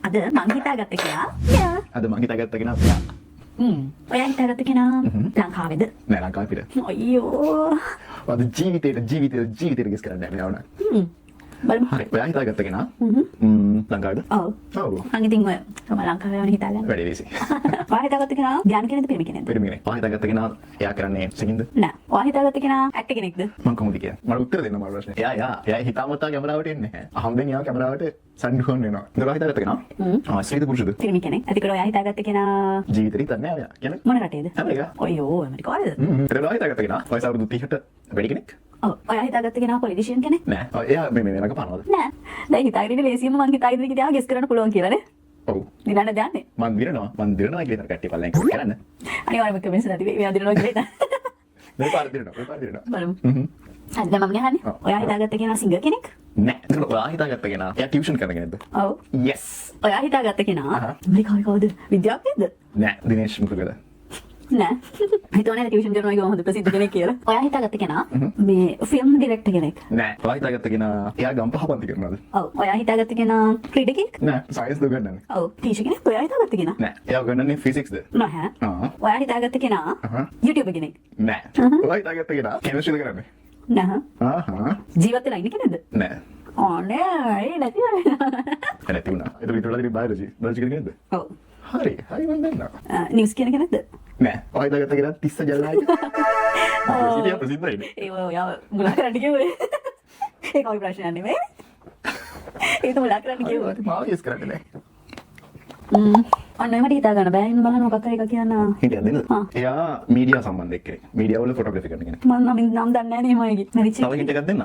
අද මං හිතාගත්ත කෙනා යා. අද මං හිතාගත්ත කෙනා ඔයා. ඔයා හිතාගත්ත කෙනා ලංකාවේද? නෑ ලංකාවේ පිට. අයියෝ. අද ජීවිතේට ගෙස් කරන්න යන්නේ වුණා. බලමු. හරි. ඔයා හිතාගත්ත කෙනා ලංකාවේද? ඔව්. ඔව්. මං ඉතින් ඔය තම ලංකාවේ වුණ හිතාගන්න. වැඩි වේසි. ඔයා හිතාගත්ත කෙනා ධ්‍යාන කෙනෙක්ද පිරිමි කෙනෙක්ද? පිරිමි කෙනෙක්. ඔයා හිතාගත්ත කෙනා එයා කරන්නේ සිංහින්ද? නෑ. ඔයා හිතාගත්ත කෙනා ඇක්ටර් කෙනෙක්ද? මං කොහොමද කියන්නේ? මට උත්තර දෙන්න මට ප්‍රශ්නේ. එයා හිතාමතා කැමරාවට එන්නේ නැහැ. අහම්බෙන් එයා කැමරාවට සම්ඩුවන් වෙනවා. ඒක ඔයා හිතාගත්ත කෙනා? ස්ත්‍රීද පුරුෂද? පිරිමි කෙනෙක්. එතකොට ඔයා හිතාගත්ත කෙනා ජීවිතේ හිතන්නේ නැහැ ඔයා. කියන්නේ මොන රටේද? ඇමරිකා. අයියෝ ඇමරිකාවේද? ඒක ඔයා හිතාගත්ත කෙනා. ඔය සවුරුදු 30ට වැඩි කෙනෙක්? ඔව්. ඔයා හිතාගත්ත කෙනා පොලිටිෂියන් කෙනෙක්? නෑ. එයා මේ වෙනක පනවද? නෑ. දැන් හිතාගෙන ලේසියෙන්ම මං හිතාගෙන ඉතින් ගෙස් කරන්න පුළුවන් කියලා නේ. ඔව්. දිනන්න දන්නේ. මං දිනනවා කියලා කට්ටිය පල්ලෙන් කරන්න. අනිවාර්යයෙන්ම කමෙන්ට්ස් නැති වෙයි. මෙයා දිනනවා කියලා හිතා. මේ පාර දිනනවා. බලමු. අද මම ගහන්නේ. ඔයා හිතාගත්ත කෙනා සිංගර් කෙනෙක්? නෑ. ඒක ඔයා හිතාගත්ත කෙනා. එයා ටියුෂන් කරන කෙනෙක්ද? ඔව්. yes. ඔයා හිතාගත්ත කෙනා ඇමරිකාවේ කවුද? විද්‍යාඥයෙක්ද? නෑ. දිනේෂ් මුකුගද? නෑ. හිතුවනේ ටියුෂන් කරනවා කියලා හොඳ ප්‍රසිද්ධ කෙනෙක් කියලා. ඔයා හිතාගත්ත කෙනා මේ ෆිල්ම් ඩිරෙක්ටර් කෙනෙක්? නෑ. ඔයා හිතාගත්ත කෙනා එයා ගම්පහ පන්ති කරනවද? ඔව්. ඔයා හිතාගත්ත කෙනා ක්‍රීඩකෙක්? නෑ. සයන්ස් දු ගන්නන්නේ. ඔව්. ටීචර් කෙනෙක්? ඔයා හිතාගත්ත කෙනා? නෑ. එයා ගන්නන්නේ ෆිසික්ස්ද? නැහැ. ආ. ඔයා හිතාගත්ත කෙනා YouTuber කෙනෙක්? නෑ. ඔයා හිතාගත්ත කෙනා කෙමිස්ට්‍රිද කරන්නේ? නැහැ. ආහා. ජීවත් වෙලා ඉන්න කෙනෙක්ද? නෑ. ඕනේ නැති වෙනවා. නැති වුණා. ඒක විතරලා බයොලොජි. බයොලොජි කෙනෙක්ද? ඔව්. හරි. හරි මන් දන්නවා. නිවුස් කියන කෙනෙක්ද? නෑ. ඔයා හිතාගත්ත කෙනා තිස්ස ජල්ලායි. ප්‍රසිද්ධ ප්‍රසිද්ධයිනේ. ඒ ඔයා මුලා කරන්න කිව්වේ. ඒක ඔය ප්‍රශ්නයක් නෙමෙයි. ඒක මුලා කරන්න කිව්වා. මාව යස් කරන්නේ නෑ. අන්න මට හිතා ගන්න බෑ. ඉන්න බලන්න මොකක් හරි එකක් කියන්න. හිටියද නේද? එයා මීඩියා සම්බන්ධ කෙනෙක්. මීඩියා වල ෆොටෝග්‍රැෆි කරන කෙනෙක්. මම නම් දන්නේ නැහැ නේ මයිගේ. මරිචි. තව හින්ට් එකක් දෙන්න.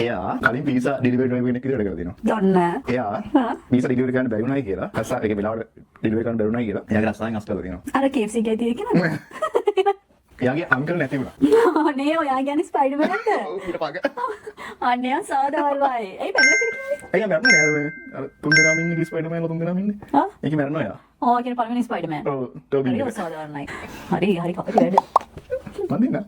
එයා කලින් පීසා ඩිලිවරි කරන කෙනෙක් විදිහට කරලා දෙනවා. දන්නේ. එයා පීසා ඩිලිවරි කරන්න බැරි වුණායි කියලා. අස්සා ඒක වෙලාවට ඩිලිවරි කරන්න බැරි වුණායි කියලා. එයාගේ රස්සාවෙන් අස් කරලා දෙනවා. අර KFC එකේ තියෙන කෙනා. එයාගේ අංකල් නැති වුණා. අනේ ඔයා කියන්නේ ස්පයිඩර්මෑන්ද? ඔව් ඊට පග. අනේ සාදාල් වයි. ඒ බැලලා කිව්වේ. එයා මරන්නේ නෑ. අර තුන් දෙනාම ඉන්නේ කිස් ස්පයිඩර්මෑන් තුන් දෙනාම ඉන්නේ. හා? ඒක මරනවා එයා. ඕ කියන පළවෙනි ස්පයිඩර්මෑන්. ඔව් ටෝබි. හරි සාදාල්යි. හරි කපටි වැඩ. මන්දිනා.